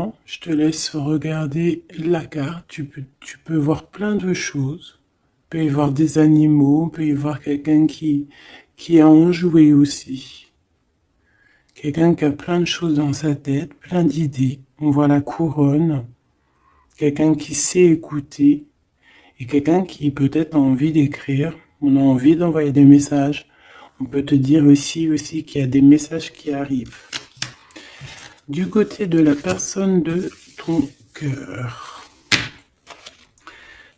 maintenant, je te laisse regarder la carte. Tu peux voir plein de choses. Il peut y voir des animaux, il peut y voir quelqu'un qui a enjoué aussi. Quelqu'un qui a plein de choses dans sa tête, plein d'idées. On voit la couronne. Quelqu'un qui sait écouter. Et quelqu'un qui peut-être a envie d'écrire. On a envie d'envoyer des messages. On peut te dire aussi qu'il y a des messages qui arrivent. Du côté de la personne de ton cœur,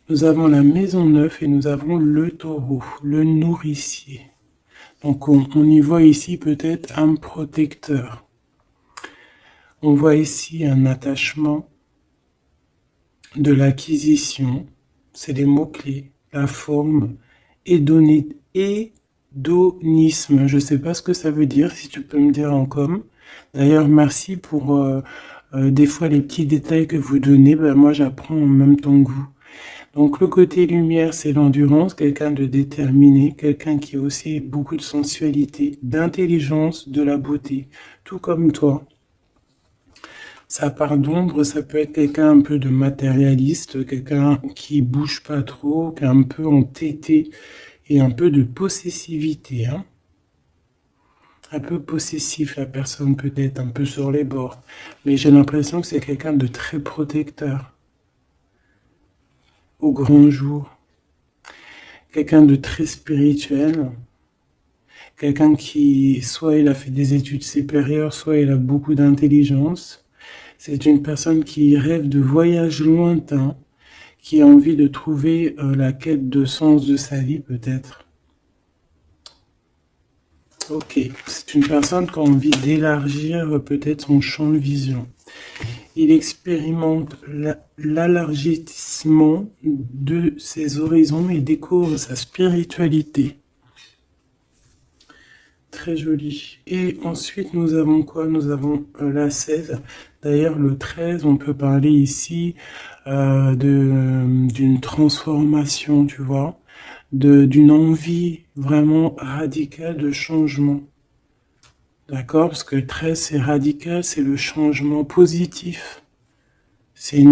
nous avons la maison 9 et nous avons le taureau, le nourricier. Donc on y voit ici peut-être un protecteur. On voit ici un attachement, de l'acquisition, c'est les mots-clés, la forme, hédonisme. Je ne sais pas ce que ça veut dire, si tu peux me dire en com. D'ailleurs, merci pour des fois les petits détails que vous donnez. Ben, moi, j'apprends en même temps que vous. Donc, le côté lumière, c'est l'endurance, quelqu'un de déterminé, quelqu'un qui a aussi beaucoup de sensualité, d'intelligence, de la beauté, tout comme toi. Sa part d'ombre, ça peut être quelqu'un un peu de matérialiste, quelqu'un qui bouge pas trop, qui est un peu entêté et un peu de possessivité, hein. Un peu possessif, la personne peut-être un peu sur les bords. Mais j'ai l'impression que c'est quelqu'un de très protecteur. Au grand jour. Quelqu'un de très spirituel. Quelqu'un qui, soit il a fait des études supérieures, soit il a beaucoup d'intelligence. C'est une personne qui rêve de voyages lointains, qui a envie de trouver la quête de sens de sa vie peut-être. Ok, c'est une personne qui a envie d'élargir peut-être son champ de vision. Il expérimente l'élargissement de ses horizons et découvre sa spiritualité. Très joli. Et ensuite, nous avons quoi? Nous avons la 16. D'ailleurs, le 13, on peut parler ici d'une transformation, tu vois, d'une envie vraiment radicale de changement. D'accord? Parce que le 13, c'est radical, c'est le changement positif. C'est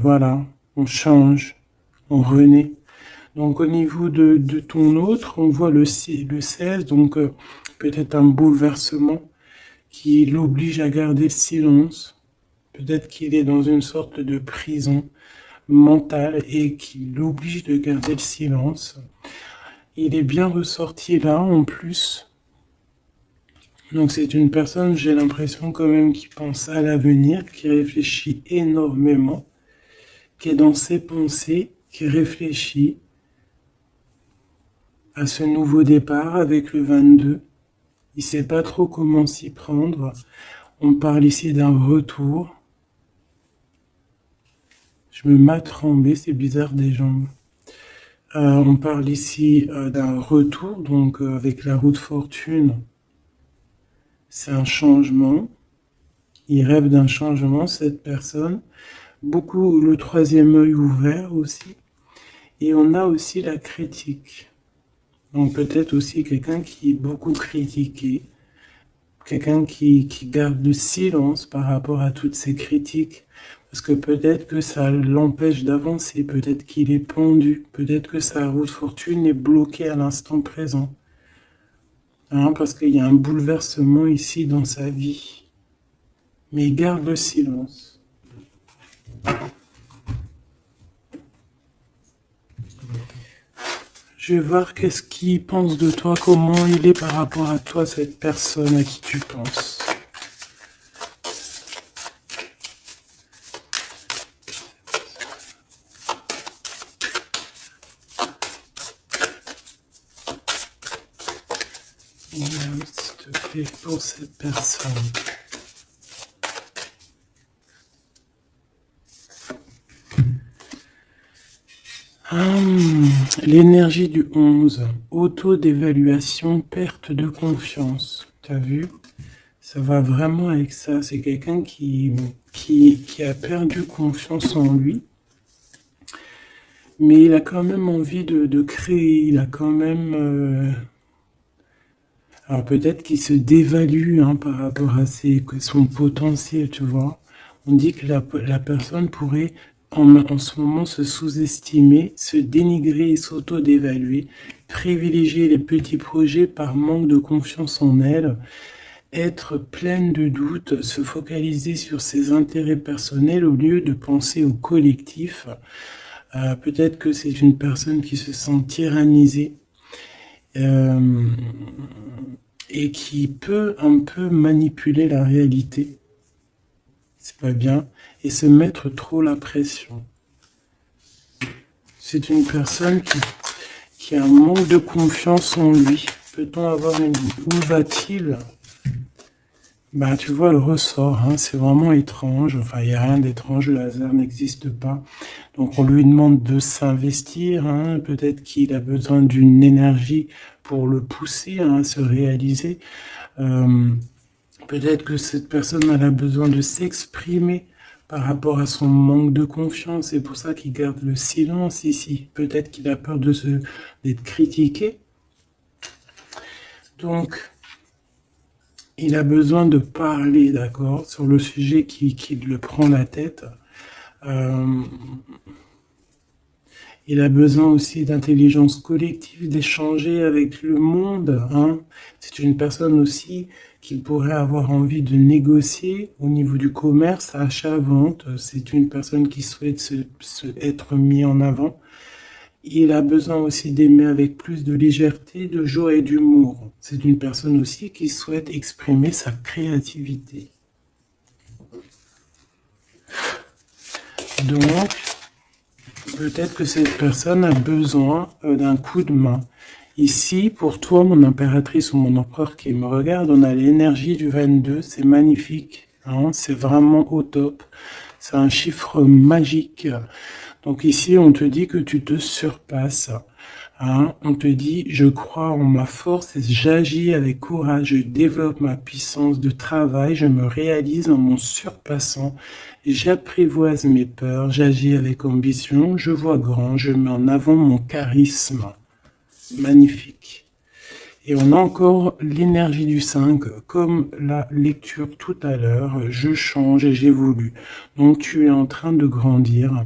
voilà, on change, on renaît. Donc au niveau de ton autre, on voit le 16, donc peut-être un bouleversement qui l'oblige à garder le silence. Peut-être qu'il est dans une sorte de prison mentale et qui l'oblige de garder le silence. Il est bien ressorti là en plus. Donc c'est une personne, j'ai l'impression quand même, qui pense à l'avenir, qui réfléchit énormément, qui est dans ses pensées, qui réfléchit à ce nouveau départ avec le 22. Il sait pas trop comment s'y prendre. On parle ici d'un retour. Je me mets à trembler, c'est bizarre des jambes. On parle ici d'un retour, donc avec la roue de fortune. C'est un changement. Il rêve d'un changement, cette personne. Beaucoup le troisième œil ouvert aussi. Et on a aussi la critique. Donc peut-être aussi quelqu'un qui est beaucoup critiqué. Quelqu'un qui garde le silence par rapport à toutes ces critiques. Parce que peut-être que ça l'empêche d'avancer, peut-être qu'il est pendu, peut-être que sa roue de fortune est bloquée à l'instant présent. Hein, parce qu'il y a un bouleversement ici dans sa vie. Mais il garde le silence. Je vais voir qu'est-ce qu'il pense de toi, comment il est par rapport à toi, cette personne à qui tu penses. S'il te plaît, pour cette personne. L'énergie du 11, auto-d'évaluation, perte de confiance. T'as vu? Ça va vraiment avec ça. C'est quelqu'un qui a perdu confiance en lui. Mais il a quand même envie de créer. Il a quand même... Alors peut-être qu'il se dévalue par rapport à son potentiel, tu vois. On dit que la personne pourrait en ce moment se sous-estimer, se dénigrer et s'auto-dévaluer, privilégier les petits projets par manque de confiance en elle, être pleine de doutes, se focaliser sur ses intérêts personnels au lieu de penser au collectif. Peut-être que c'est une personne qui se sent tyrannisée et qui peut un peu manipuler la réalité. C'est pas bien. Et se mettre trop la pression. C'est une personne qui a un manque de confiance en lui. Peut-on avoir une... Où va-t-il? Bah, tu vois le ressort, hein, c'est vraiment étrange. Enfin, il n'y a rien d'étrange, le hasard n'existe pas. Donc, on lui demande de s'investir. Hein, peut-être qu'il a besoin d'une énergie pour le pousser à se réaliser. Peut-être que cette personne elle a besoin de s'exprimer par rapport à son manque de confiance. C'est pour ça qu'il garde le silence ici. Peut-être qu'il a peur d'être critiqué. Donc, il a besoin de parler, d'accord, sur le sujet qui le prend la tête. Il a besoin aussi d'intelligence collective, d'échanger avec le monde. Hein. C'est une personne aussi qui pourrait avoir envie de négocier au niveau du commerce, achat-vente. C'est une personne qui souhaite être mis en avant. Il a besoin aussi d'aimer avec plus de légèreté, de joie et d'humour. C'est une personne aussi qui souhaite exprimer sa créativité. Donc, peut-être que cette personne a besoin d'un coup de main. Ici, pour toi, mon impératrice ou mon empereur qui me regarde, on a l'énergie du 22, c'est magnifique. Hein, c'est vraiment au top. C'est un chiffre magique. Donc ici, on te dit que tu te surpasses. Hein, on te dit, je crois en ma force et j'agis avec courage, je développe ma puissance de travail, je me réalise en mon surpassant, j'apprivoise mes peurs, j'agis avec ambition, je vois grand, je mets en avant mon charisme. Magnifique. Et on a encore l'énergie du 5, comme la lecture tout à l'heure, je change et j'évolue. Donc tu es en train de grandir,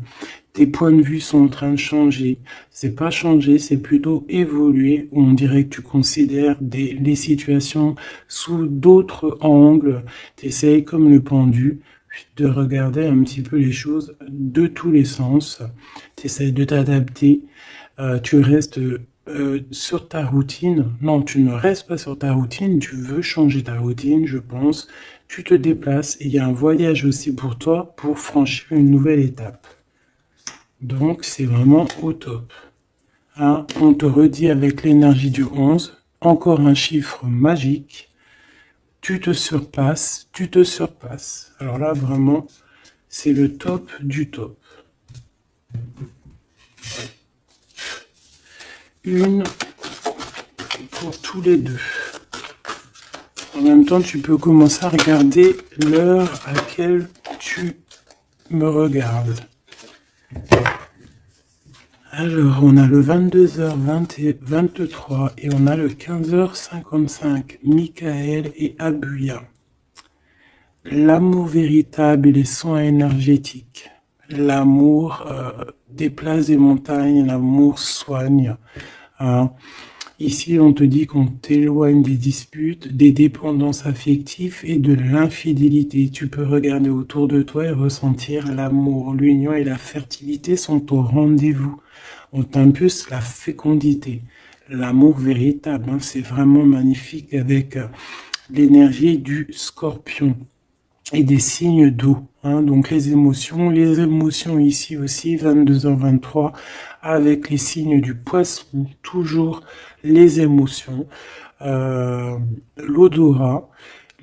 tes points de vue sont en train de changer. C'est pas changer, c'est plutôt évoluer. On dirait que tu considères les situations sous d'autres angles. Tu essayes comme le pendu de regarder un petit peu les choses de tous les sens. Tu essayes de t'adapter. Tu restes sur ta routine. Non, tu ne restes pas sur ta routine, tu veux changer ta routine, je pense. Tu te déplaces et il y a un voyage aussi pour toi pour franchir une nouvelle étape. Donc, c'est vraiment au top. Hein, on te redit avec l'énergie du 11, encore un chiffre magique. Tu te surpasses, tu te surpasses. Alors là, vraiment, c'est le top du top. Une pour tous les deux. En même temps, tu peux commencer à regarder l'heure à laquelle tu me regardes. Alors, on a le 22h23 et on a le 15h55. Michael et Abuya. L'amour véritable et les soins énergétiques. L'amour déplace des montagnes, l'amour soigne. Hein. Ici, on te dit qu'on t'éloigne des disputes, des dépendances affectives et de l'infidélité. Tu peux regarder autour de toi et ressentir l'amour. L'union et la fertilité sont au rendez-vous. On t'impulse la fécondité. L'amour véritable, hein, c'est vraiment magnifique avec l'énergie du scorpion et des signes d'eau. Hein, donc les émotions ici aussi, 22h23, avec les signes du poisson, toujours les émotions, l'odorat,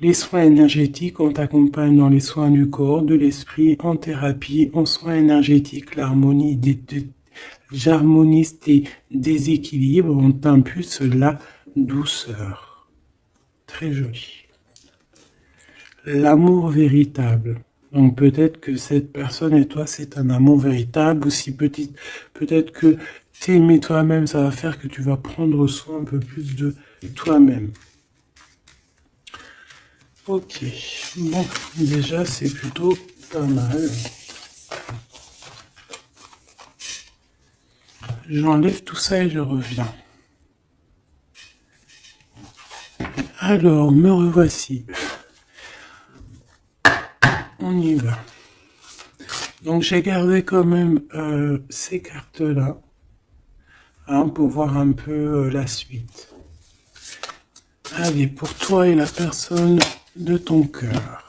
les soins énergétiques, on t'accompagne dans les soins du corps, de l'esprit, en thérapie, en soins énergétiques, j'harmonise tes déséquilibres, on t'impulse la douceur. Très joli. L'amour véritable. Donc peut-être que cette personne et toi, c'est un amour véritable. Aussi peut-être que t'aimer toi-même, ça va faire que tu vas prendre soin un peu plus de toi-même. Ok. Bon, déjà, c'est plutôt pas mal. J'enlève tout ça et je reviens. Alors, me revoici. On y va. Donc, j'ai gardé quand même ces cartes-là hein, pour voir un peu la suite. Allez, pour toi et la personne de ton cœur.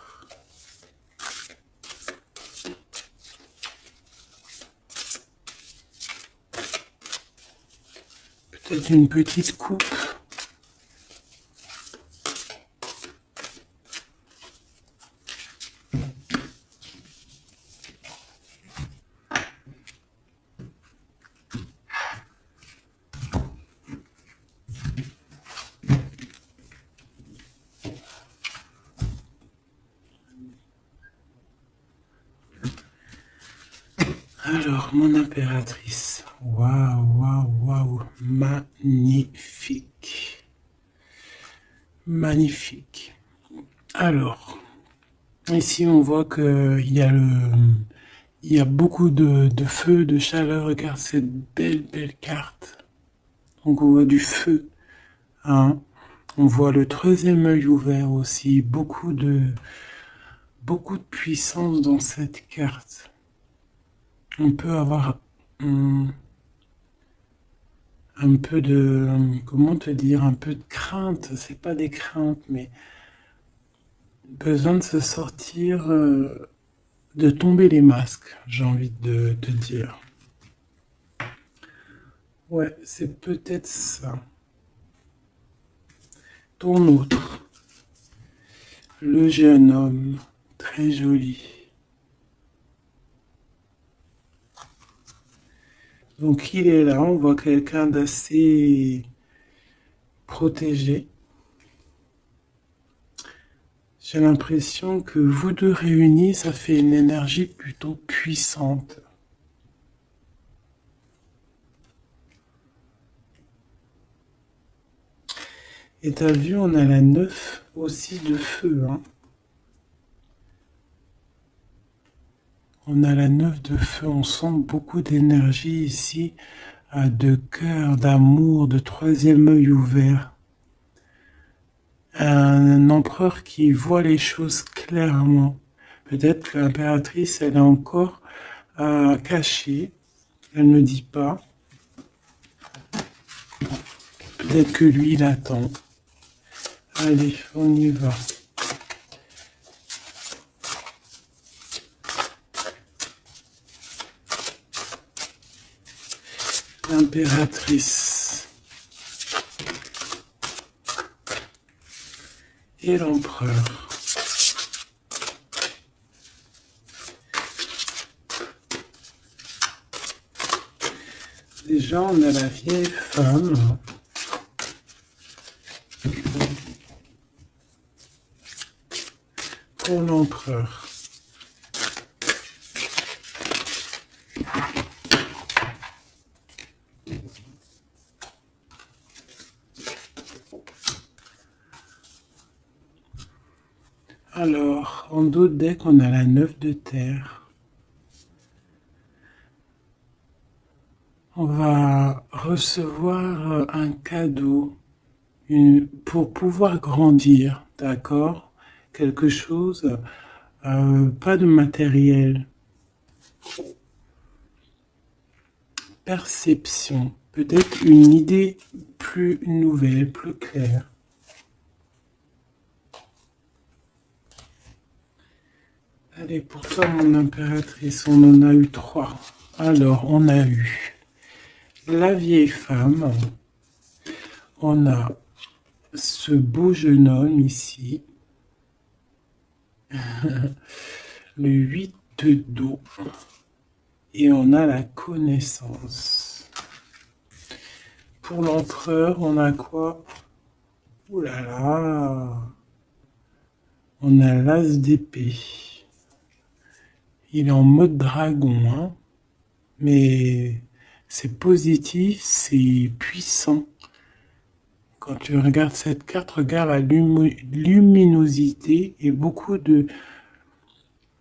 Peut-être une petite coupe. Alors, mon impératrice. Waouh, waouh, waouh. Magnifique. Magnifique. Alors, ici, on voit qu'il y a il y a beaucoup de feu, de chaleur. Regarde cette belle, belle carte. Donc, on voit du feu. Hein. On voit le troisième œil ouvert aussi. Beaucoup de puissance dans cette carte. On peut avoir un peu de, comment te dire, un peu de crainte. C'est pas des craintes, mais besoin de se sortir, de tomber les masques, j'ai envie de te dire. Ouais, c'est peut-être ça. Ton autre. Le jeune homme, très joli. Donc il est là, on voit quelqu'un d'assez protégé. J'ai l'impression que vous deux réunis, ça fait une énergie plutôt puissante. Et t'as vu, on a la 9 aussi de feu. Hein. On a la 9 de feu, on sent beaucoup d'énergie ici, de cœur, d'amour, de troisième œil ouvert. Un empereur qui voit les choses clairement. Peut-être que l'impératrice, elle est encore cachée, elle ne dit pas. Peut-être que lui, il attend. Allez, on y va. L'impératrice et l'empereur. Déjà, on a la vieille femme. Pour l'empereur. Alors, en d'autres decks, on a la 9 de terre. On va recevoir un cadeau pour pouvoir grandir, d'accord? Quelque chose, pas de matériel. Perception, peut-être une idée plus nouvelle, plus claire. Allez, pour toi, mon impératrice, on en a eu 3. Alors, on a eu la vieille femme. On a ce beau jeune homme ici. Le 8 de dos. Et on a la connaissance. Pour l'empereur, on a quoi? Ouh là là! On a l'as d'épée. Il est en mode dragon, hein? Mais c'est positif, c'est puissant. Quand tu regardes cette carte, regarde la luminosité et beaucoup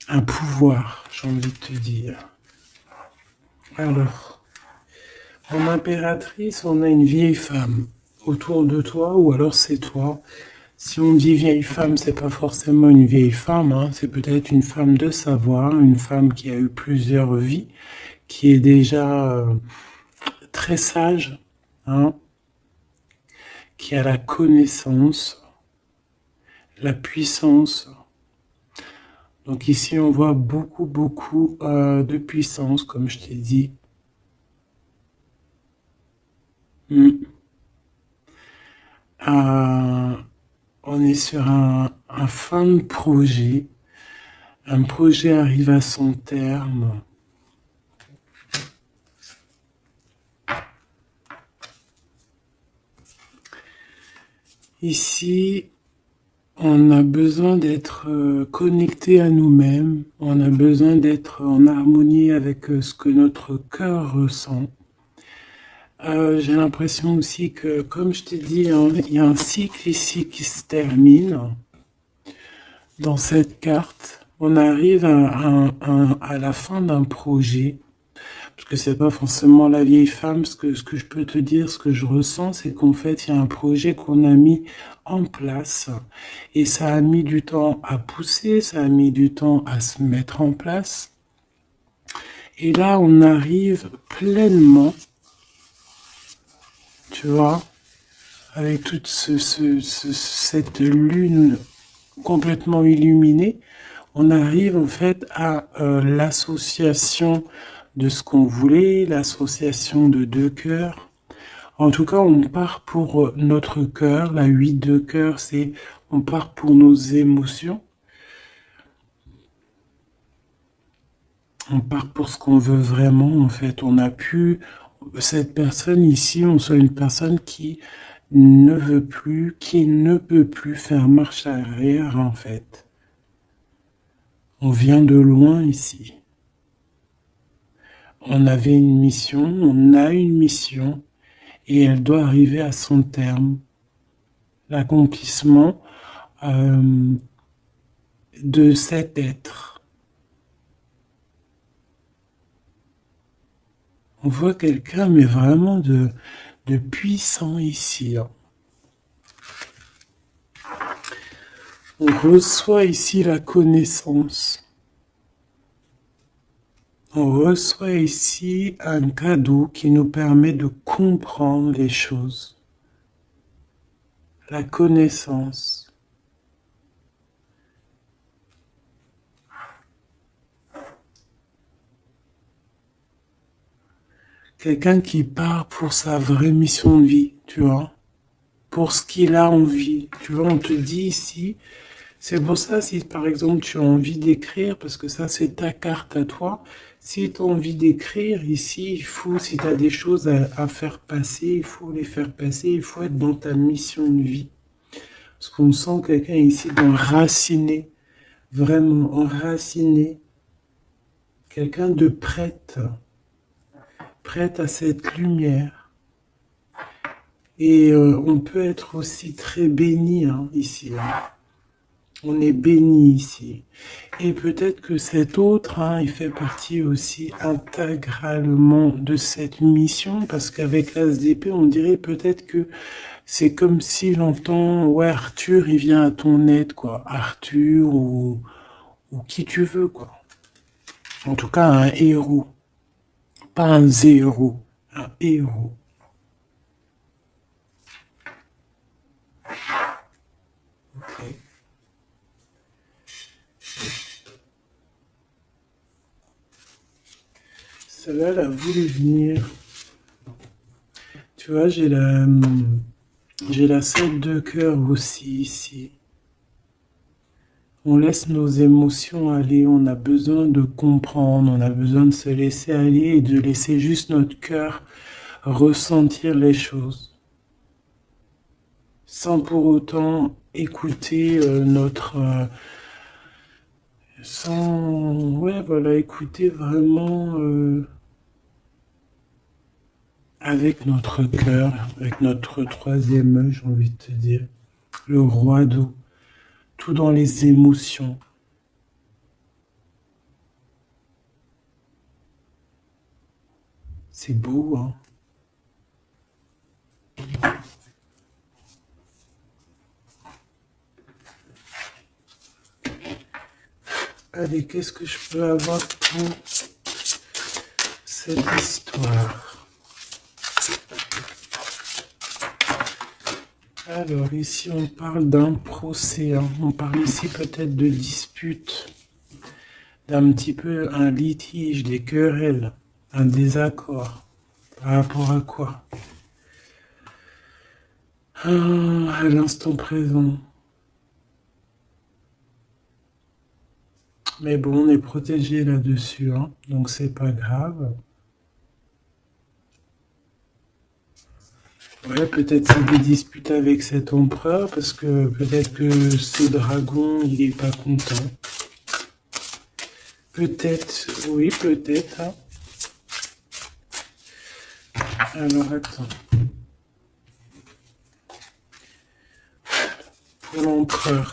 un pouvoir, j'ai envie de te dire. Alors, en impératrice, on a une vieille femme autour de toi, ou alors c'est toi. Si on dit vieille femme, c'est pas forcément une vieille femme, hein, c'est peut-être une femme de savoir, une femme qui a eu plusieurs vies, qui est déjà très sage, hein, qui a la connaissance, la puissance. Donc ici, on voit beaucoup, beaucoup de puissance, comme je t'ai dit. Euh, on est sur un fin de projet. Un projet arrive à son terme. Ici, on a besoin d'être connecté à nous-mêmes. On a besoin d'être en harmonie avec ce que notre cœur ressent. J'ai l'impression aussi que, comme je t'ai dit, hein, il y a un cycle ici qui se termine. Dans cette carte, on arrive à la fin d'un projet, parce que c'est pas forcément la vieille femme. Ce que je peux te dire, ce que je ressens, c'est qu'en fait, il y a un projet qu'on a mis en place, et ça a mis du temps à pousser, ça a mis du temps à se mettre en place. Et là, on arrive pleinement, tu vois, avec toute cette lune complètement illuminée, on arrive en fait à l'association de ce qu'on voulait, l'association de deux cœurs. En tout cas, on part pour notre cœur. La 8 de cœur, c'est on part pour nos émotions. On part pour ce qu'on veut vraiment, en fait. On a pu, cette personne ici, on soit une personne qui ne veut plus, qui ne peut plus faire marche arrière, en fait. On vient de loin ici. On avait une mission, on a une mission, et elle doit arriver à son terme. L'accomplissement de cet être. On voit quelqu'un, mais vraiment de puissant ici. Hein. On reçoit ici la connaissance. On reçoit ici un cadeau qui nous permet de comprendre les choses. La connaissance. Quelqu'un qui part pour sa vraie mission de vie, tu vois, pour ce qu'il a envie. Tu vois, on te dit ici, c'est pour ça si par exemple tu as envie d'écrire, parce que ça c'est ta carte à toi, si tu as envie d'écrire ici, il faut, si tu as des choses à faire passer, il faut les faire passer, il faut être dans ta mission de vie. Parce qu'on sent quelqu'un ici d'enraciné, vraiment enraciné, quelqu'un de prête à cette lumière. Et on peut être aussi très béni hein, ici. Hein. On est béni ici. Et peut-être que cet autre, hein, il fait partie aussi intégralement de cette mission, parce qu'avec l'As d'épée, on dirait peut-être que c'est comme si j'entends, ouais, Arthur, il vient à ton aide, quoi. Arthur ou qui tu veux, quoi. En tout cas, un héros. Pas un zéro, un héros. Ok. Celle-là, elle a voulu venir. Tu vois, j'ai la 7 de cœur aussi ici. On laisse nos émotions aller, on a besoin de comprendre, on a besoin de se laisser aller et de laisser juste notre cœur ressentir les choses. Sans pour autant écouter écouter vraiment avec notre cœur, avec notre troisième œil, j'ai envie de te dire, le roi d'eau, tout dans les émotions. C'est beau, hein. Allez, qu'est-ce que je peux avoir pour cette histoire? Alors, ici, on parle d'un procès, hein. On parle ici peut-être de dispute, d'un petit peu un litige, des querelles, un désaccord. Par rapport à quoi? Ah, à l'instant présent. Mais bon, on est protégé là-dessus, hein, donc c'est pas grave. Ouais, peut-être c'est des disputes avec cet empereur, parce que peut-être que ce dragon, il est pas content. Peut-être, oui, peut-être, hein. Alors, attends. Pour l'empereur,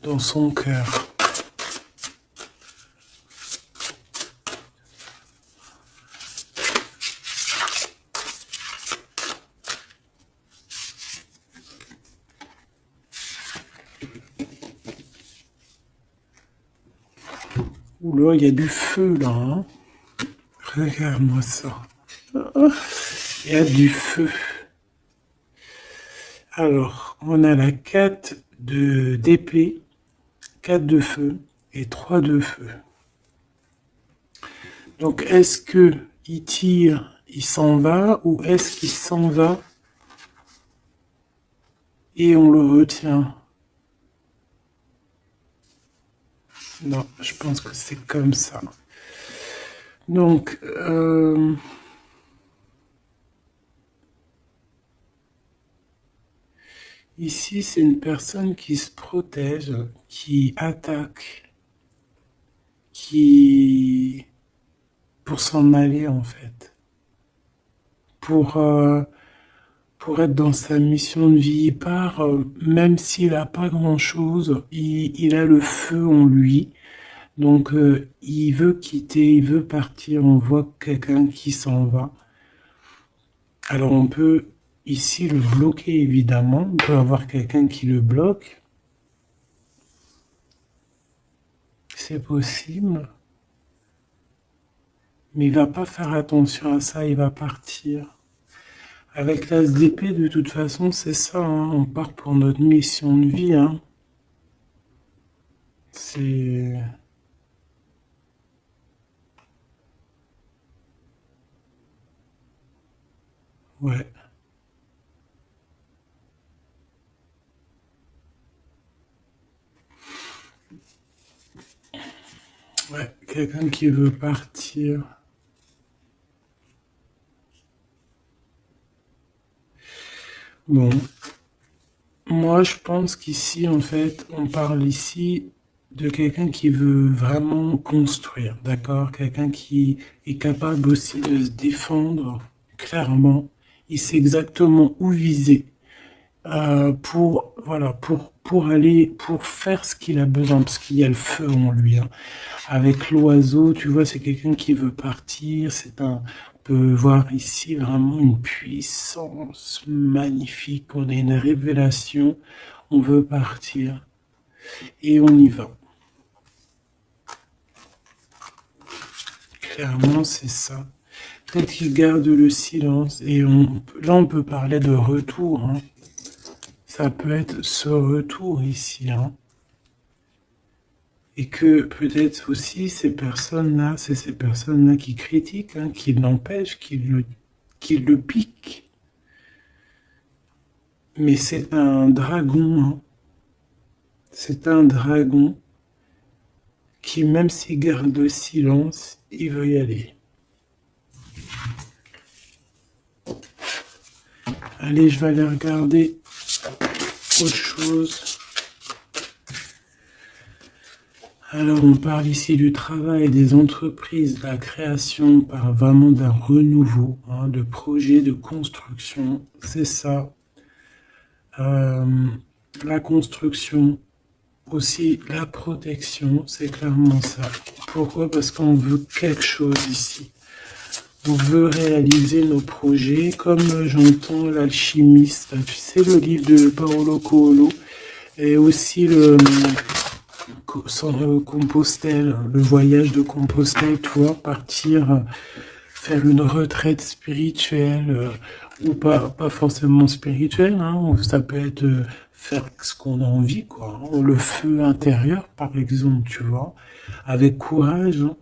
dans son cœur. Oula, il y a du feu là, hein. Regarde-moi ça. Il y a du feu. Alors, on a la 4 d'épée, 4 de feu et 3 de feu. Donc, est-ce que il tire, il s'en va, ou est-ce qu'il s'en va et on le retient? Non, je pense que c'est comme ça. Donc, ici, c'est une personne qui se protège, qui attaque, qui... pour s'en aller en fait. Pour, pour être dans sa mission de vie, il part, même s'il n'a pas grand-chose, il a le feu en lui. Donc, il veut quitter, il veut partir. On voit quelqu'un qui s'en va. Alors, on peut ici le bloquer, évidemment. On peut avoir quelqu'un qui le bloque. C'est possible. Mais il va pas faire attention à ça, il va partir. Avec l'as d'épée, de toute façon, c'est ça, hein. On part pour notre mission de vie, hein. C'est... Ouais. Ouais, quelqu'un qui veut partir. Bon, moi je pense qu'ici, en fait, on parle ici de quelqu'un qui veut vraiment construire, d'accord? Quelqu'un qui est capable aussi de se défendre clairement. Il sait exactement où viser. Pour voilà pour aller pour faire ce qu'il a besoin parce qu'il y a le feu en lui, hein. Avec l'oiseau, tu vois, c'est quelqu'un qui veut partir. On peut voir ici vraiment une puissance magnifique. On a une révélation. On veut partir et on y va. Clairement, c'est ça. Peut-être qu'il garde le silence et là on peut parler de retour, hein. Ça peut être ce retour ici, hein. Et que peut-être aussi ces personnes-là, c'est ces personnes-là qui critiquent, hein, qui l'empêchent, qui le piquent. Mais c'est un dragon, hein. C'est un dragon qui, même s'il garde le silence, il veut y aller. Allez, je vais aller regarder autre chose. Alors, on parle ici du travail des entreprises, de la création par vraiment d'un renouveau, hein, de projets de construction. C'est ça. La construction, aussi la protection, c'est clairement ça. Pourquoi? Parce qu'on veut quelque chose ici. On veut réaliser nos projets, comme j'entends l'alchimiste. Tu sais, le livre de Paolo Coelho, et aussi Compostelle, le voyage de Compostelle, tu vois, partir, faire une retraite spirituelle, ou pas forcément spirituelle, hein, ça peut être faire ce qu'on a envie, quoi, hein, le feu intérieur, par exemple, tu vois, avec courage, hein,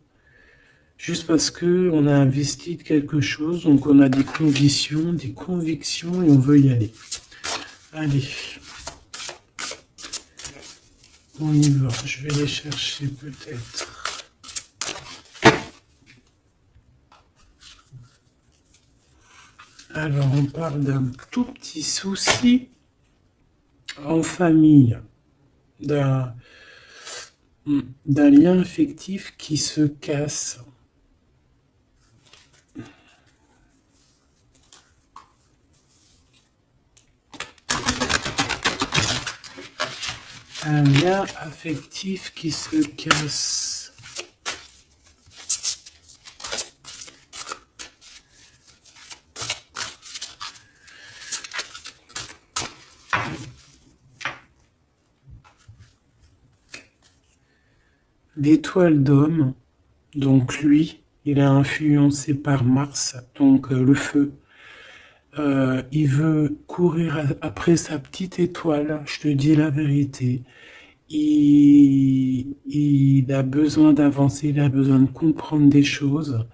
juste parce que on a investi de quelque chose, donc on a des conditions, des convictions, et on veut y aller. Allez, on y va, je vais les chercher peut-être. Alors, on parle d'un tout petit souci en famille, d'un lien affectif qui se casse. Un lien affectif qui se casse. L'étoile d'homme, donc lui, il est influencé par Mars, donc le feu. Il veut courir après sa petite étoile, je te dis la vérité. Il a besoin d'avancer, il a besoin de comprendre des choses.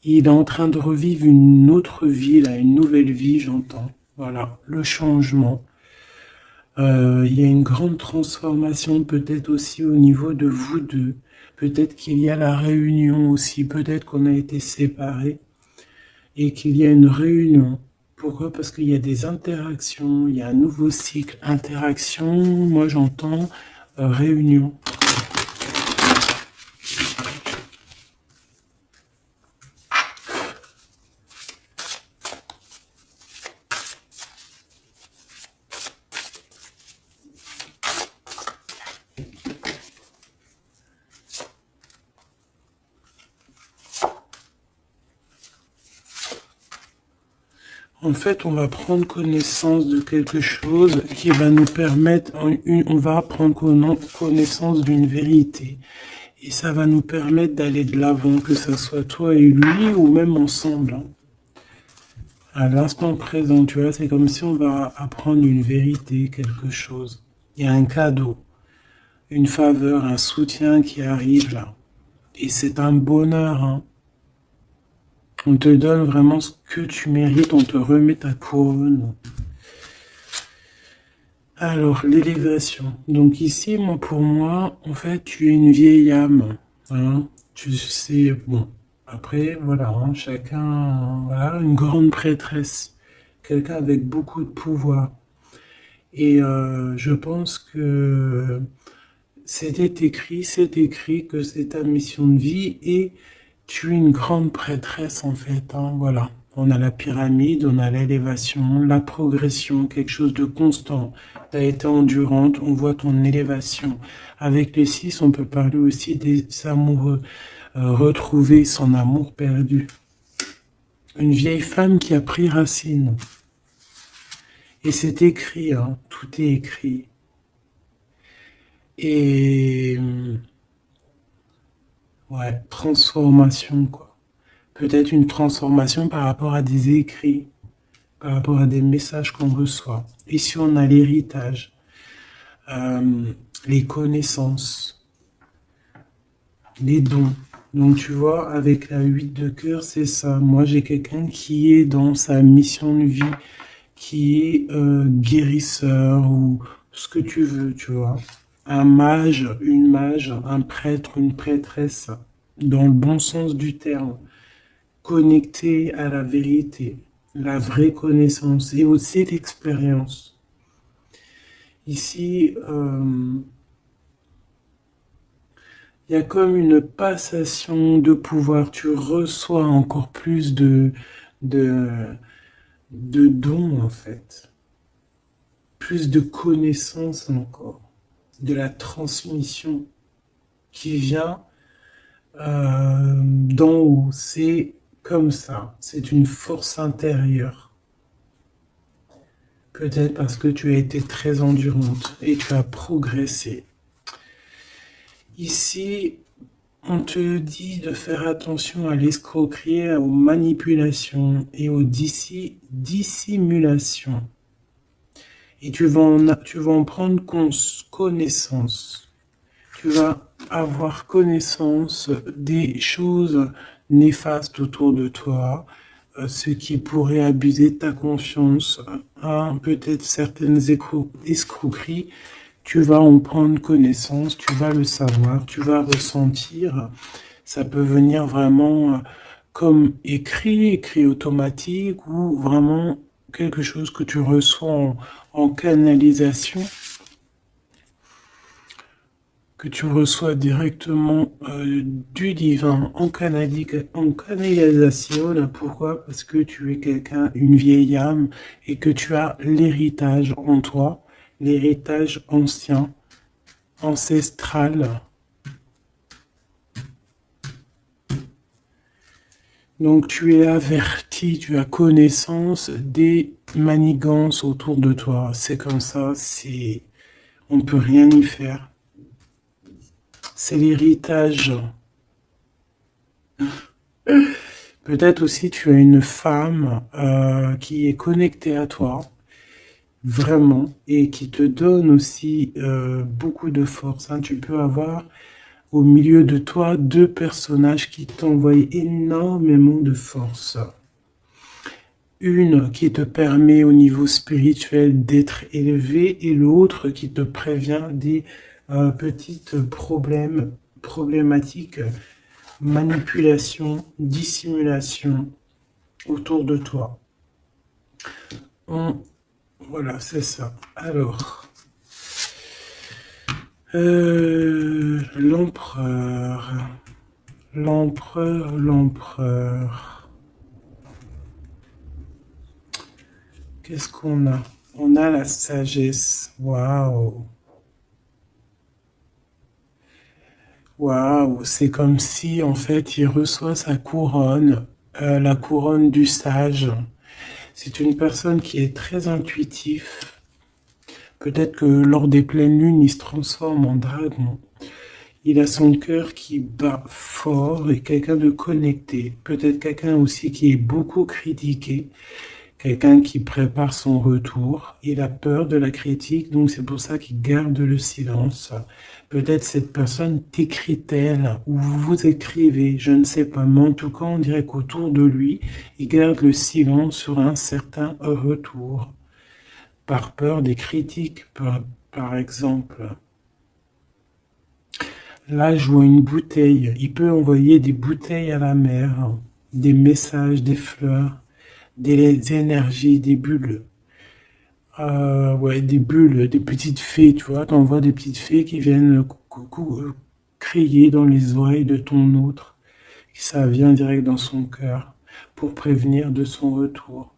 Il est en train de revivre une autre vie, là, une nouvelle vie, j'entends. Voilà, le changement. Il y a une grande transformation peut-être aussi au niveau de vous deux. Peut-être qu'il y a la réunion aussi, peut-être qu'on a été séparés et qu'il y a une réunion. Pourquoi? Parce qu'il y a des interactions, il y a un nouveau cycle. Interaction, moi j'entends réunion. En fait, on va prendre connaissance de quelque chose qui va nous permettre, on va prendre connaissance d'une vérité. Et ça va nous permettre d'aller de l'avant, que ce soit toi et lui, ou même ensemble, hein. À l'instant présent, tu vois, c'est comme si on va apprendre une vérité, quelque chose. Il y a un cadeau, une faveur, un soutien qui arrive là. Et c'est un bonheur, hein. On te donne vraiment ce que tu mérites, on te remet ta couronne. Alors, l'élévation. Donc ici, moi, pour moi, en fait, tu es une vieille âme, hein. Tu sais, bon, après, voilà, hein, chacun, voilà, une grande prêtresse, quelqu'un avec beaucoup de pouvoir. Et je pense que c'est écrit que c'est ta mission de vie et tu es une grande prêtresse en fait, hein, voilà. On a la pyramide, on a l'élévation, la progression, quelque chose de constant. Tu as été endurante, on voit ton élévation. Avec les 6, on peut parler aussi des amoureux, retrouver son amour perdu. Une vieille femme qui a pris racine. Et c'est écrit, hein, tout est écrit. Et ouais, transformation, quoi. Peut-être une transformation par rapport à des écrits, par rapport à des messages qu'on reçoit. Ici, on a l'héritage, les connaissances, les dons. Donc, tu vois, avec la 8 de cœur, c'est ça. Moi, j'ai quelqu'un qui est dans sa mission de vie, qui est guérisseur ou ce que tu veux, tu vois. Un mage, un prêtre, une prêtresse, dans le bon sens du terme, connecté à la vérité, la vraie connaissance et aussi l'expérience. Ici, il y a comme une passation de pouvoir. Tu reçois encore plus de, de dons, en fait. Plus de connaissances encore. De la transmission qui vient d'en haut. C'est comme ça. C'est une force intérieure. Peut-être parce que tu as été très endurante et tu as progressé. Ici, on te dit de faire attention à l'escroquerie, aux manipulations et aux dissimulations. Et tu vas en prendre connaissance. Tu vas avoir connaissance des choses néfastes autour de toi, ce qui pourrait abuser de ta confiance, hein, peut-être certaines escroqueries. Tu vas en prendre connaissance, tu vas le savoir, tu vas ressentir. Ça peut venir vraiment comme écrit automatique ou vraiment quelque chose que tu reçois en canalisation, que tu reçois directement du divin en canalisation. Là, pourquoi? Parce que tu es quelqu'un, une vieille âme, et que tu as l'héritage en toi, l'héritage ancien, ancestral. Donc tu es averti, tu as connaissance des manigances autour de toi. C'est comme ça, on ne peut rien y faire. C'est l'héritage. Peut-être aussi tu as une femme qui est connectée à toi, vraiment, et qui te donne aussi beaucoup de force, hein. Tu peux avoir au milieu de toi deux personnages qui t'envoient énormément de force. Une qui te permet au niveau spirituel d'être élevé et l'autre qui te prévient des petites problématiques, manipulation, dissimulation autour de toi. Voilà, c'est ça. Alors, l'empereur. Qu'est-ce qu'on a? On a la sagesse. Waouh! Waouh! C'est comme si, en fait, il reçoit sa couronne, la couronne du sage. C'est une personne qui est très intuitif. Peut-être que lors des pleines lunes, il se transforme en dragon. Il a son cœur qui bat fort et quelqu'un de connecté. Peut-être quelqu'un aussi qui est beaucoup critiqué. Quelqu'un qui prépare son retour. Il a peur de la critique, donc c'est pour ça qu'il garde le silence. Peut-être cette personne t'écrit-elle, ou vous vous écrivez, je ne sais pas, mais en tout cas, on dirait qu'autour de lui, il garde le silence sur un certain retour. Par peur des critiques, par exemple. Là, je vois une bouteille. Il peut envoyer des bouteilles à la mer, des messages, des fleurs, des énergies, des bulles. Ouais, des bulles, des petites fées, tu vois. T'envoies des petites fées qui viennent crier dans les oreilles de ton autre. Ça vient direct dans son cœur pour prévenir de son retour.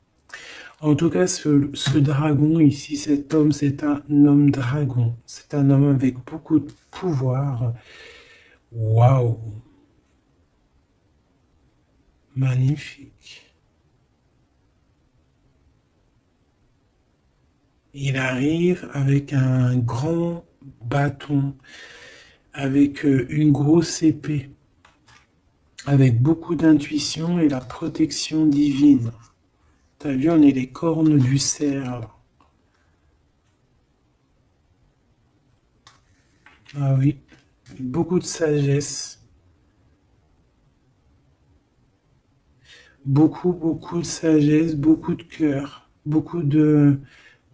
En tout cas, ce dragon ici, cet homme, c'est un homme dragon. C'est un homme avec beaucoup de pouvoir. Waouh! Magnifique. Il arrive avec un grand bâton, avec une grosse épée, avec beaucoup d'intuition et la protection divine. T'as vu, on est les cornes du cerf. Ah oui, beaucoup de sagesse. Beaucoup de sagesse, beaucoup de cœur, beaucoup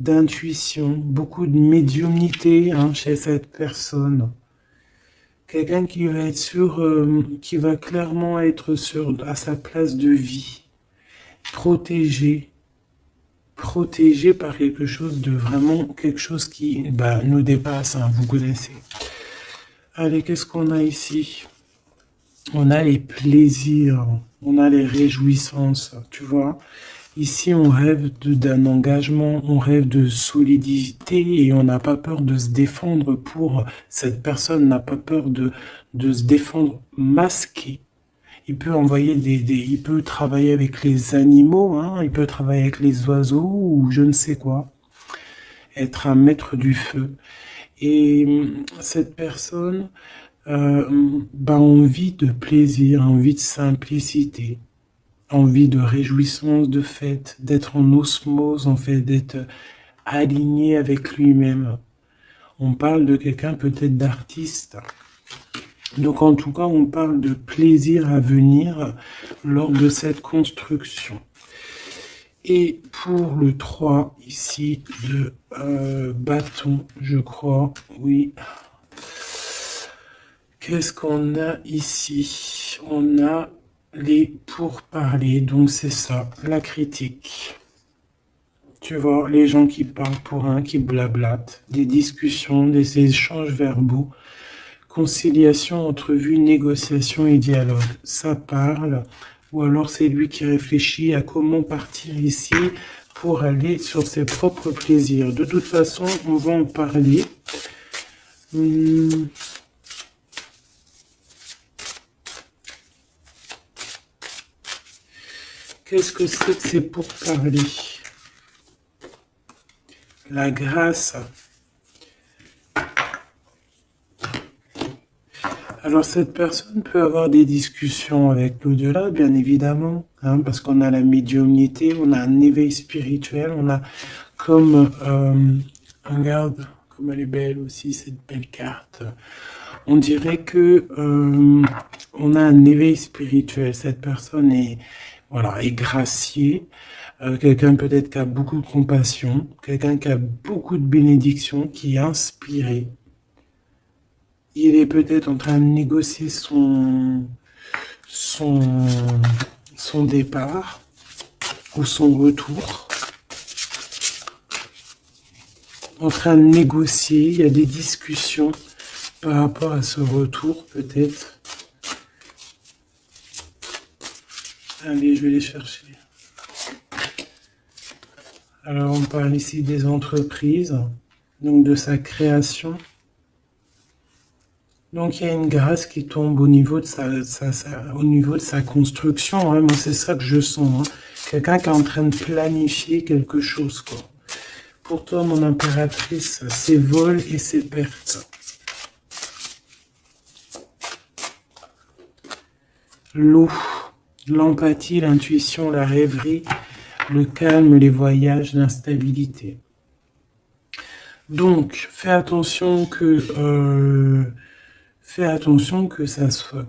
d'intuition, beaucoup de médiumnité, hein, chez cette personne. Quelqu'un qui va être qui va clairement être à sa place de vie, protégé, protégé par quelque chose de vraiment, quelque chose qui nous dépasse, hein, vous connaissez. Allez, qu'est-ce qu'on a ici? On a les plaisirs, on a les réjouissances, tu vois. Ici, on rêve d'un engagement, on rêve de solidité et on n'a pas peur de se défendre cette personne n'a pas peur de se défendre masqué. il peut envoyer il peut travailler avec les animaux, hein, il peut travailler avec les oiseaux ou je ne sais quoi. Être un maître du feu. Et cette personne envie de plaisir, envie de simplicité, envie de réjouissance, de fête, d'être en osmose, en fait, d'être aligné avec lui-même. On parle de quelqu'un peut-être d'artiste. Donc en tout cas, on parle de plaisir à venir lors de cette construction. Et pour le 3 ici de bâton, je crois, oui. Qu'est-ce qu'on a ici? On a les pourparlers, donc c'est ça, la critique. Tu vois, les gens qui parlent pour un, qui blablatent, des discussions, des échanges verbaux, conciliation, entrevue, négociation et dialogue. Ça parle, ou alors c'est lui qui réfléchit à comment partir ici pour aller sur ses propres plaisirs. De toute façon, on va en parler. Qu'est-ce que c'est que ces pourparlers? La grâce. Alors cette personne peut avoir des discussions avec l'au-delà, bien évidemment, hein, parce qu'on a la médiumnité, on a un éveil spirituel, on a comme, regarde, comme elle est belle aussi cette belle carte. On dirait que on a un éveil spirituel. Cette personne est, voilà, est graciée. Quelqu'un peut-être qui a beaucoup de compassion, quelqu'un qui a beaucoup de bénédiction, qui est inspiré. Il est peut-être en train de négocier son départ ou son retour. En train de négocier, il y a des discussions par rapport à ce retour peut-être. Allez, je vais les chercher. Alors, on parle ici des entreprises, donc de sa création. Donc, il y a une grâce qui tombe au niveau de sa construction. Hein. Moi, c'est ça que je sens. Hein. Quelqu'un qui est en train de planifier quelque chose, quoi. Pour toi, mon impératrice, ses vols et ses pertes. L'eau, l'empathie, l'intuition, la rêverie, le calme, les voyages, l'instabilité. Donc, fais attention que ça soit,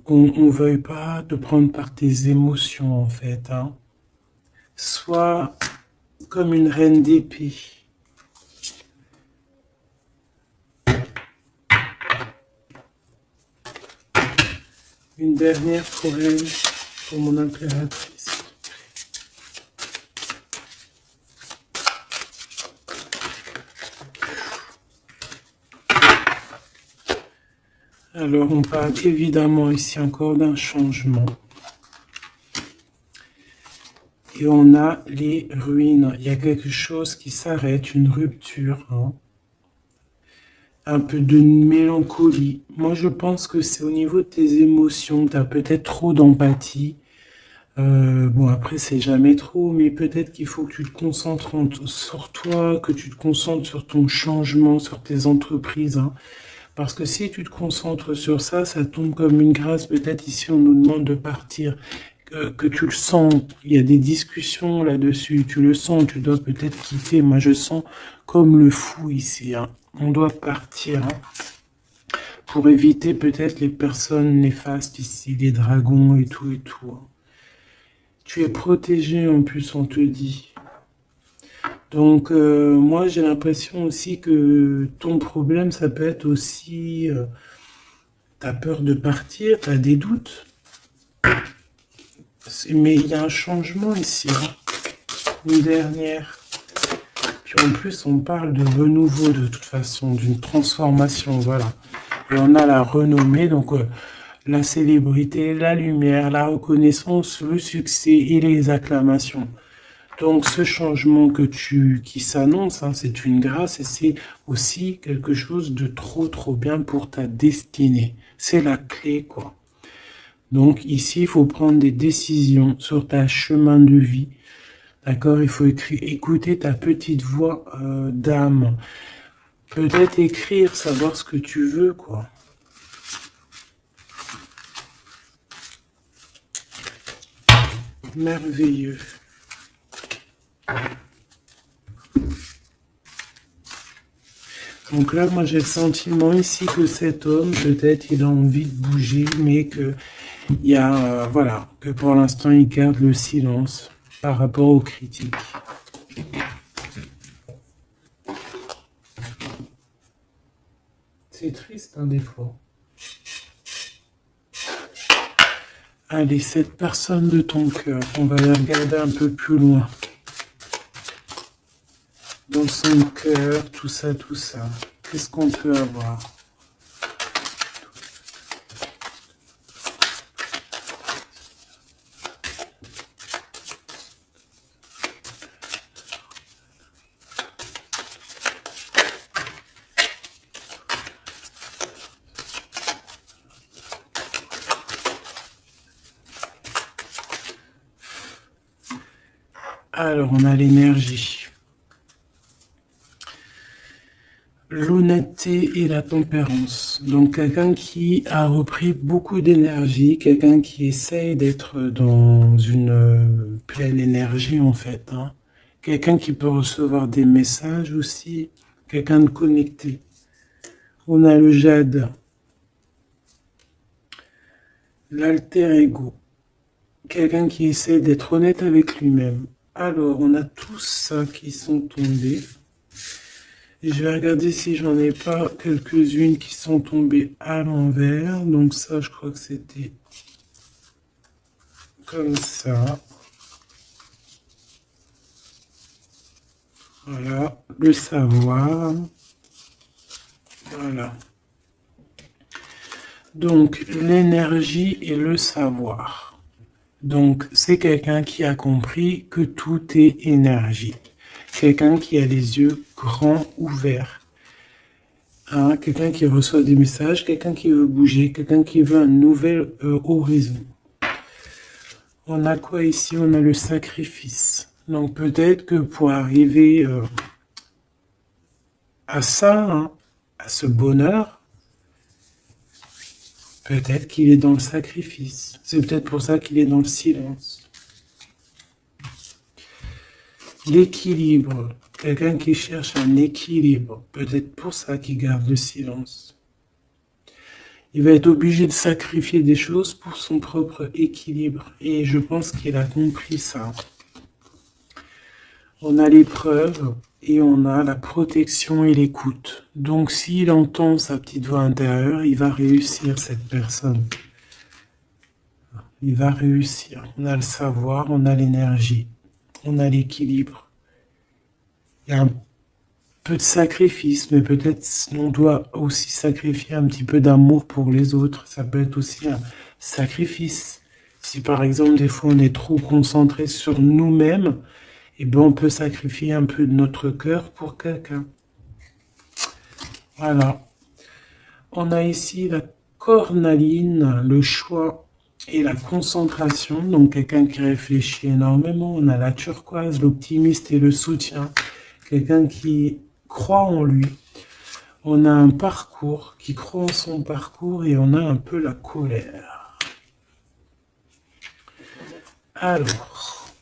qu'on ne veuille pas te prendre par tes émotions, en fait. Hein. Sois comme une reine d'épée. Une dernière pour elle, pour mon impératrice. Alors, on parle évidemment ici encore d'un changement. Et on a les ruines. Il y a quelque chose qui s'arrête, une rupture. Hein. Un peu de mélancolie. Moi, je pense que c'est au niveau de tes émotions. Tu as peut-être trop d'empathie. Bon, après, c'est jamais trop, mais peut-être qu'il faut que tu te concentres sur toi, que tu te concentres sur ton changement, sur tes entreprises. Hein. Parce que si tu te concentres sur ça, ça tombe comme une grâce. Peut-être ici, on nous demande de partir, que tu le sens. Il y a des discussions là-dessus. Tu le sens, tu dois peut-être quitter. Moi, je sens comme le fou ici. Hein. On doit partir. Hein, pour éviter peut-être les personnes néfastes ici, les dragons et tout et tout. Hein. Tu es protégé en plus, on te dit. Donc, moi, j'ai l'impression aussi que ton problème, ça peut être aussi... t'as peur de partir, t'as des doutes. Mais il y a un changement ici. Hein. Une dernière. Puis en plus, on parle de renouveau de toute façon, d'une transformation, voilà. Et on a la renommée, donc la célébrité, la lumière, la reconnaissance, le succès et les acclamations. Donc ce changement qui s'annonce, hein, c'est une grâce et c'est aussi quelque chose de trop bien pour ta destinée. C'est la clé, quoi. Donc ici, il faut prendre des décisions sur ta chemin de vie. D'accord? Il faut écouter ta petite voix d'âme. Peut-être écrire, savoir ce que tu veux, quoi. Merveilleux. Donc là, moi, j'ai le sentiment ici que cet homme, peut-être, il a envie de bouger, mais que il y a, voilà, que pour l'instant, il garde le silence par rapport aux critiques. C'est triste, hein, des fois. Allez, cette personne de ton cœur, on va la regarder un peu plus loin. Dans son cœur, tout ça, tout ça. Qu'est-ce qu'on peut avoir? Alors, on a l'énergie. L'honnêteté et la tempérance. Donc, quelqu'un qui a repris beaucoup d'énergie, quelqu'un qui essaye d'être dans une pleine énergie, en fait. Hein. Quelqu'un qui peut recevoir des messages aussi, quelqu'un de connecté. On a le jade. L'alter ego. Quelqu'un qui essaie d'être honnête avec lui-même. Alors, on a tous ça qui sont tombés. Et je vais regarder si j'en ai pas quelques-unes qui sont tombées à l'envers. Donc ça, je crois que c'était comme ça. Voilà, le savoir. Voilà. Donc, l'énergie et le savoir. Donc, c'est quelqu'un qui a compris que tout est énergie. Quelqu'un qui a les yeux grands ouverts. Hein, quelqu'un qui reçoit des messages, quelqu'un qui veut bouger, quelqu'un qui veut un nouvel horizon. On a quoi ici? On a le sacrifice. Donc peut-être que pour arriver à ça, hein, à ce bonheur, peut-être qu'il est dans le sacrifice. C'est peut-être pour ça qu'il est dans le silence. L'équilibre. Quelqu'un qui cherche un équilibre. Peut-être pour ça qu'il garde le silence. Il va être obligé de sacrifier des choses pour son propre équilibre. Et je pense qu'il a compris ça. On a l'épreuve et on a la protection et l'écoute. Donc s'il entend sa petite voix intérieure, il va réussir, cette personne. Il va réussir. On a le savoir, on a l'énergie, on a l'équilibre. Il y a un peu de sacrifice, mais peut-être on doit aussi sacrifier un petit peu d'amour pour les autres. Ça peut être aussi un sacrifice. Si par exemple, des fois, on est trop concentré sur nous-mêmes, eh ben, on peut sacrifier un peu de notre cœur pour quelqu'un. Voilà. On a ici la cornaline, le choix et la concentration. Donc, quelqu'un qui réfléchit énormément. On a la turquoise, l'optimiste et le soutien. Quelqu'un qui croit en lui. On a un parcours, qui croit en son parcours, et on a un peu la colère. Alors,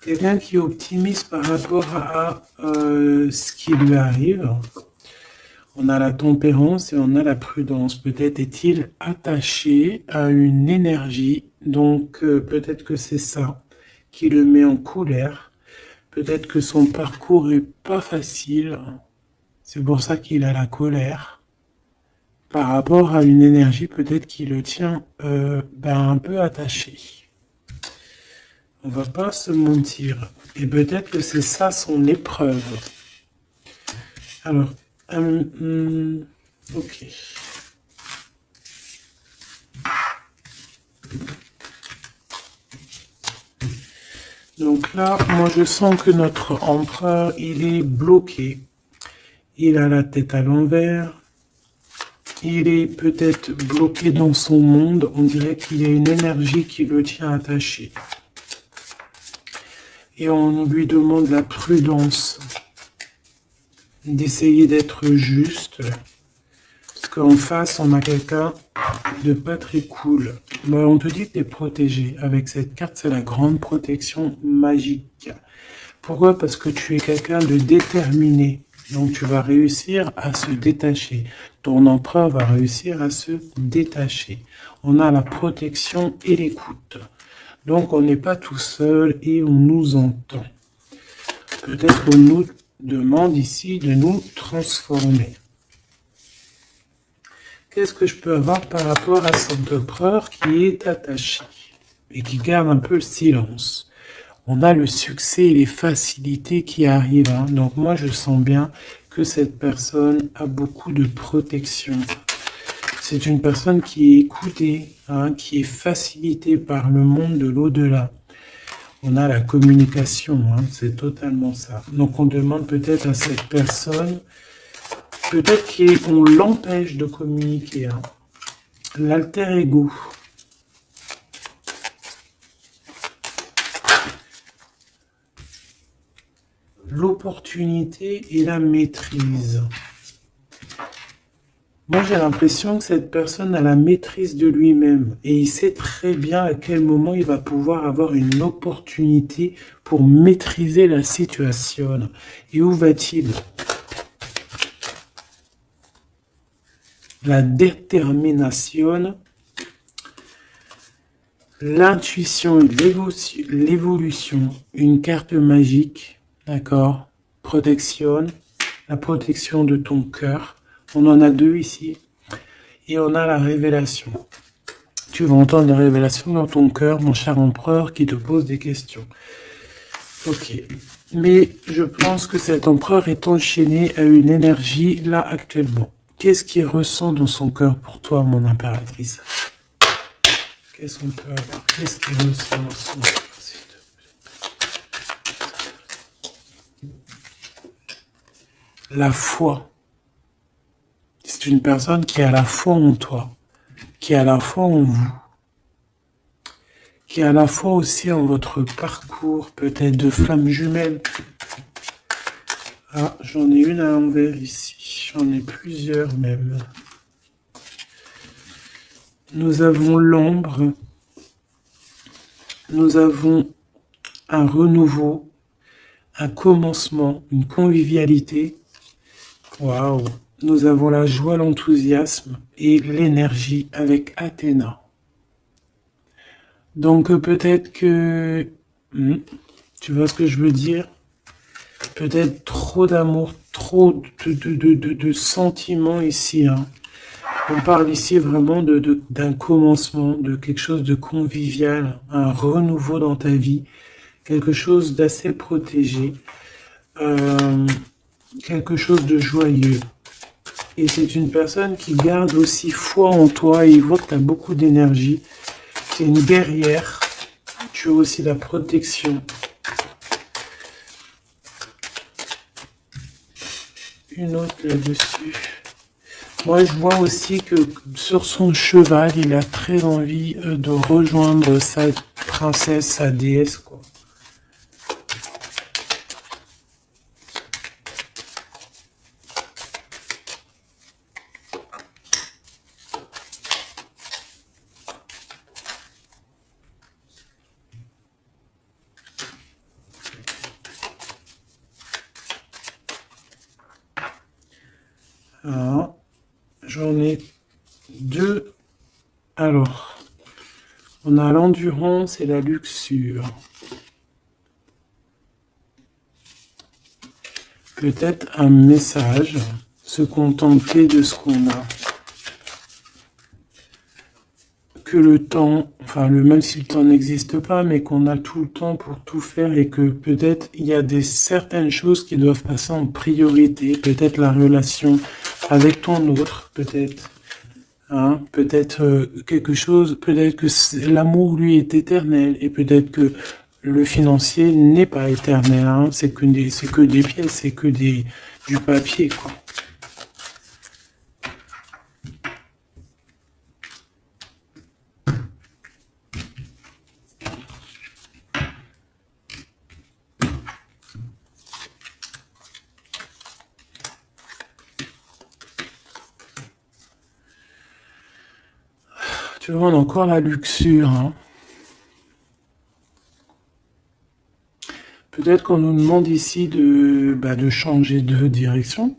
quelqu'un qui est optimiste par rapport à ce qui lui arrive. On a la tempérance et on a la prudence. Peut-être est-il attaché à une énergie, donc peut-être que c'est ça qui le met en colère. Peut-être que son parcours est pas facile. C'est pour ça qu'il a la colère. Par rapport à une énergie, peut-être qui le tient un peu attaché. On va pas se mentir. Et peut-être que c'est ça son épreuve. Alors, ok. Donc là, moi je sens que notre empereur, il est bloqué. Il a la tête à l'envers. il est peut-être bloqué dans son monde. On dirait qu'il y a une énergie qui le tient attaché. Et on lui demande la prudence, d'essayer d'être juste. Parce qu'en face, on a quelqu'un de pas très cool. Bon, on te dit que tu es protégé. Avec cette carte, c'est la grande protection magique. Pourquoi? Parce que tu es quelqu'un de déterminé. Donc tu vas réussir à se détacher. Ton empereur va réussir à se détacher. On a la protection et l'écoute. Donc on n'est pas tout seul et on nous entend. Peut-être qu'on nous demande ici de nous transformer. Qu'est-ce que je peux avoir par rapport à cet empereur qui est attaché et qui garde un peu le silence? On a le succès et les facilités qui arrivent. Hein. Donc moi, je sens bien que cette personne a beaucoup de protection. C'est une personne qui est écoutée, hein, qui est facilitée par le monde de l'au-delà. On a la communication, hein, c'est totalement ça. Donc on demande peut-être à cette personne, peut-être qu'on l'empêche de communiquer. Hein. L'alter ego. L'opportunité et la maîtrise. Moi, j'ai l'impression que cette personne a la maîtrise de lui-même et il sait très bien à quel moment il va pouvoir avoir une opportunité pour maîtriser la situation. Et où va-t-il? La détermination, l'intuition et l'évolution, une carte magique. D'accord, protection, la protection de ton cœur. On en a deux ici. Et on a la révélation. Tu vas entendre les révélations dans ton cœur, mon cher empereur, qui te pose des questions. Ok. Mais je pense que cet empereur est enchaîné à une énergie là actuellement. Qu'est-ce qu'il ressent dans son cœur pour toi, mon impératrice? Qu'est-ce qu'on peut avoir? Qu'est-ce qu'il ressent dans son cœur? La foi. C'est une personne qui a la foi en toi, qui a la foi en vous, qui a la foi aussi en votre parcours, peut-être de flammes jumelles. Ah, j'en ai une à l'envers ici, j'en ai plusieurs même. Nous avons l'ombre, nous avons un renouveau, un commencement, une convivialité. Waouh! Nous avons la joie, l'enthousiasme et l'énergie avec Athéna. Donc peut-être que... tu vois ce que je veux dire? Peut-être trop d'amour, trop de sentiments ici. Hein. On parle ici vraiment d'un commencement, de quelque chose de convivial, un renouveau dans ta vie, quelque chose d'assez protégé, quelque chose de joyeux. Et c'est une personne qui garde aussi foi en toi et il voit que tu as beaucoup d'énergie. C'est une guerrière. Tu as aussi la protection. Une autre là-dessus. Moi, je vois aussi que sur son cheval, il a très envie de rejoindre sa princesse, sa déesse, quoi. Ah, j'en ai deux. Alors, on a l'endurance et la luxure. Peut-être un message, se contenter de ce qu'on a. Que le temps, enfin même si le temps n'existe pas, mais qu'on a tout le temps pour tout faire et que peut-être il y a certaines choses qui doivent passer en priorité, peut-être la relation avec ton autre, peut-être, hein, peut-être quelque chose, peut-être que l'amour lui est éternel et peut-être que le financier n'est pas éternel, hein, c'est que des pièces, c'est que du papier, quoi. Tu vois, on a encore la luxure, hein. Peut-être qu'on nous demande ici de changer de direction,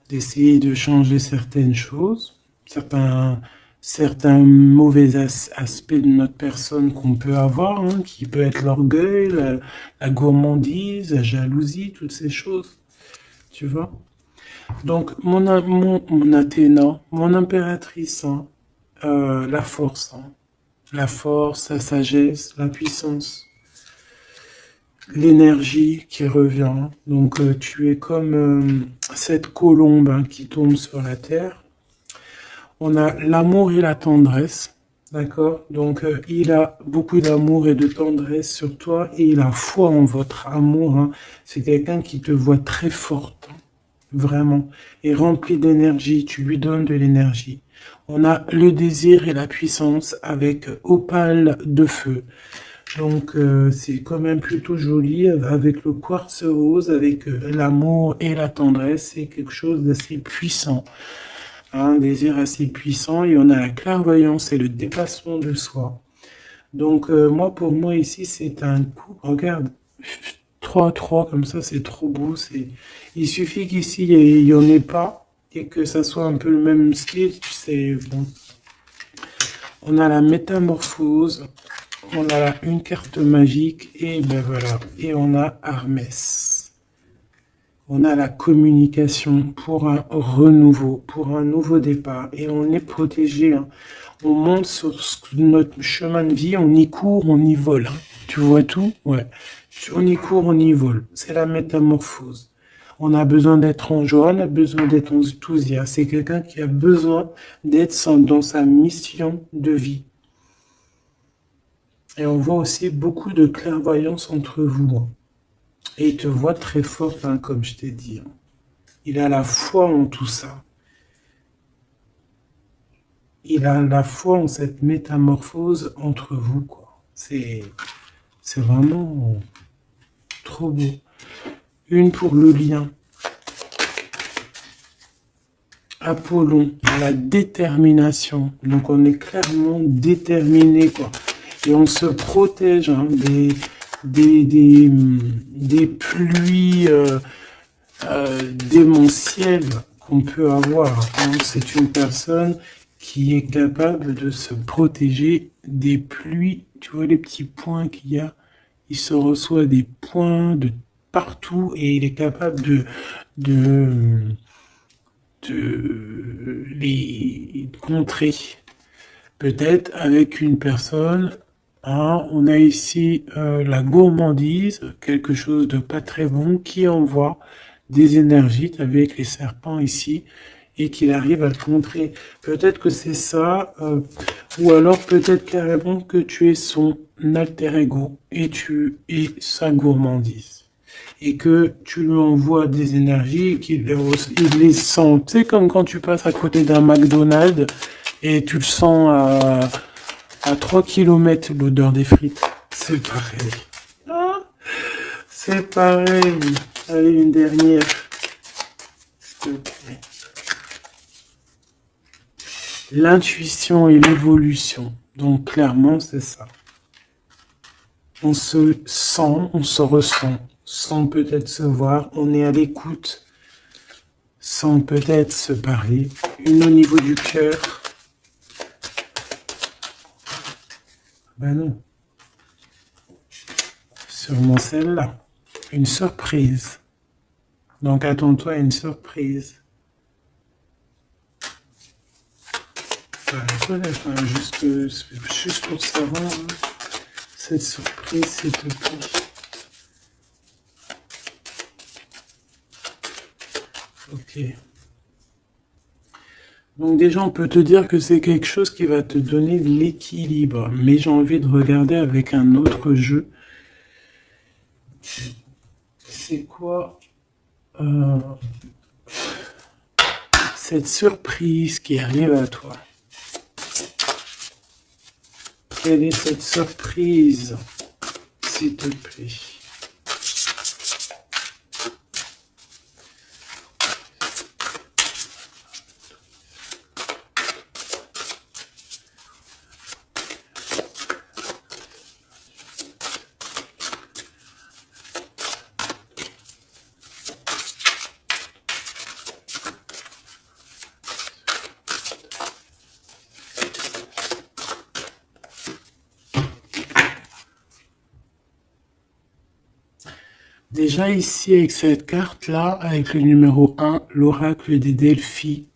d'essayer de changer certaines choses, certains mauvais aspects de notre personne qu'on peut avoir, hein, qui peut être l'orgueil, la gourmandise, la jalousie, toutes ces choses, tu vois. Donc, mon Athéna, mon impératrice, hein, hein, la force, la sagesse, la puissance, l'énergie qui revient. Donc, tu es comme cette colombe, hein, qui tombe sur la terre. On a l'amour et la tendresse, d'accord? Donc, il a beaucoup d'amour et de tendresse sur toi et il a foi en votre amour, hein. C'est quelqu'un qui te voit très forte, hein, vraiment, et rempli d'énergie. Tu lui donnes de l'énergie. On a le désir et la puissance avec opale de feu. Donc, c'est quand même plutôt joli avec le quartz rose, avec l'amour et la tendresse. C'est quelque chose d'assez puissant, un désir assez puissant. Et on a la clairvoyance et le dépassement de soi. Donc, moi, pour moi, ici, c'est un coup. Regarde, 3-3, comme ça, c'est trop beau. Il suffit qu'ici, il n'y en ait pas et que ça soit un peu le même style. Tu sais, bon. On a la métamorphose. On a là une carte magique et ben voilà. Et on a Hermès. On a la communication pour un renouveau, pour un nouveau départ. Et on est protégé, hein. On monte sur notre chemin de vie, on y court, on y vole, hein. Tu vois tout? Ouais. On y court, on y vole. C'est la métamorphose. On a besoin d'être en joie, on a besoin d'être enthousiaste. C'est quelqu'un qui a besoin d'être dans sa mission de vie. Et on voit aussi beaucoup de clairvoyance entre vous, hein. Et il te voit très fort, hein, comme je t'ai dit, hein. Il a la foi en tout ça. Il a la foi en cette métamorphose entre vous, quoi. C'est vraiment trop beau. Une pour le lien. Apollon, la détermination. Donc on est clairement déterminé, quoi. Et on se protège, hein, des pluies démentielles qu'on peut avoir. Donc c'est une personne qui est capable de se protéger des pluies. Tu vois les petits points qu'il y a? Il se reçoit des points de partout et il est capable de les contrer. Peut-être avec une personne, hein, on a ici la gourmandise, quelque chose de pas très bon, qui envoie des énergies avec les serpents ici, et qu'il arrive à le contrer. Peut-être que c'est ça, ou alors peut-être carrément que tu es son alter ego, et tu es sa gourmandise. Et que tu lui envoies des énergies et qu'il les sent. C'est comme quand tu passes à côté d'un McDonald's et tu le sens à 3 km l'odeur des frites. C'est pareil. Ah, c'est pareil. Allez, une dernière. S'il te plaît. L'intuition et l'évolution. Donc clairement, c'est ça. On se sent, on se ressent, sans peut-être se voir, on est à l'écoute, sans peut-être se parler. Une au niveau du cœur. Ben non. Sûrement celle-là. Une surprise. Donc attends-toi à une surprise. Enfin, juste pour savoir, hein, cette surprise, s'il te plaît. Ok. Donc déjà, on peut te dire que c'est quelque chose qui va te donner de l'équilibre. Mais j'ai envie de regarder avec un autre jeu. C'est quoi cette surprise qui arrive à toi? Quelle est cette surprise, s'il te plaît? Déjà ici, avec cette carte-là, avec le numéro 1, l'oracle des Delphi.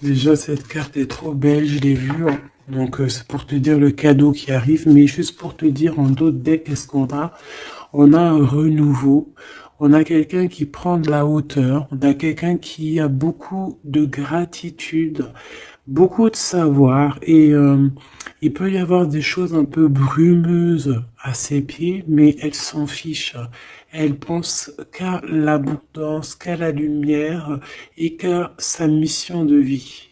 Déjà, cette carte est trop belle, je l'ai vue. Hein. Donc, c'est pour te dire le cadeau qui arrive. Mais juste pour te dire, en d'autres decks, qu'est-ce qu'on a? On a un renouveau. On a quelqu'un qui prend de la hauteur. On a quelqu'un qui a beaucoup de gratitude, beaucoup de savoir. Et il peut y avoir des choses un peu brumeuses à ses pieds, mais elle s'en fiche. Elle pense qu'à l'abondance, qu'à la lumière et qu'à sa mission de vie.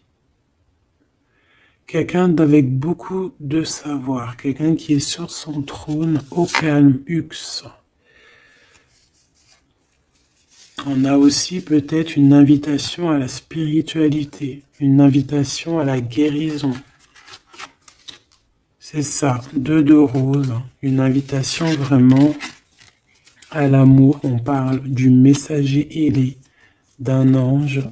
Quelqu'un d'avec beaucoup de savoir, quelqu'un qui est sur son trône au calme, Hux. On a aussi peut-être une invitation à la spiritualité, une invitation à la guérison. C'est ça, 2 de rose, une invitation vraiment à l'amour. On parle du messager ailé, d'un ange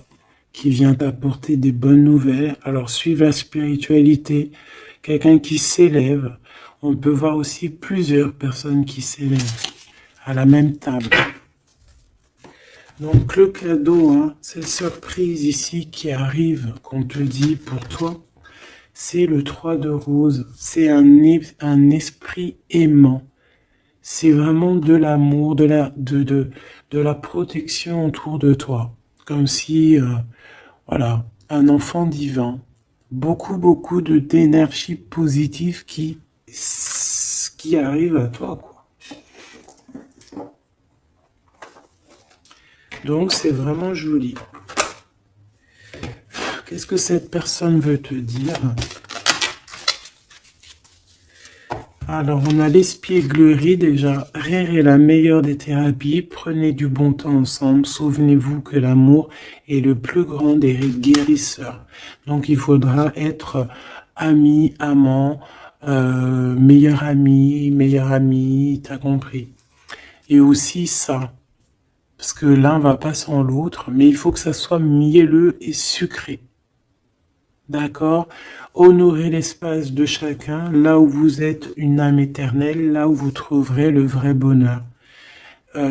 qui vient t'apporter des bonnes nouvelles. Alors, suivre la spiritualité, quelqu'un qui s'élève. On peut voir aussi plusieurs personnes qui s'élèvent à la même table. Donc, le cadeau, hein, cette surprise ici qui arrive, qu'on te dit pour toi, c'est le 3 de rose. C'est un esprit aimant. C'est vraiment de l'amour, de la protection autour de toi. Comme si, voilà, un enfant divin. Beaucoup d'énergie positive qui arrive à toi, quoi. Donc, c'est vraiment joli. Qu'est-ce que cette personne veut te dire? Alors, on a l'espièglerie déjà. Rire est la meilleure des thérapies. Prenez du bon temps ensemble. Souvenez-vous que l'amour est le plus grand des guérisseurs. Donc, il faudra être ami, amant, meilleur ami, t'as compris. Et aussi ça. Parce que l'un va pas sans l'autre, mais il faut que ça soit mielleux et sucré. D'accord? Honorez l'espace de chacun, là où vous êtes une âme éternelle, là où vous trouverez le vrai bonheur.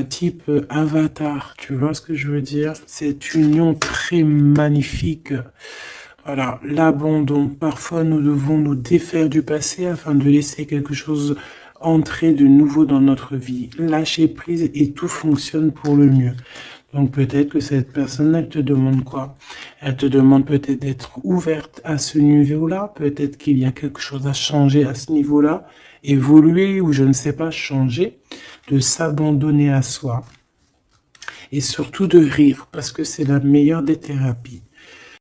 Type avatar, tu vois ce que je veux dire? Cette union très magnifique. Voilà, l'abandon. Parfois, nous devons nous défaire du passé afin de laisser quelque chose entrer de nouveau dans notre vie. Lâcher prise et tout fonctionne pour le mieux. Donc peut-être que cette personne, elle te demande quoi? Elle te demande peut-être d'être ouverte à ce niveau-là. Peut-être qu'il y a quelque chose à changer à ce niveau-là. Évoluer ou je ne sais pas, changer. De s'abandonner à soi. Et surtout de rire parce que c'est la meilleure des thérapies.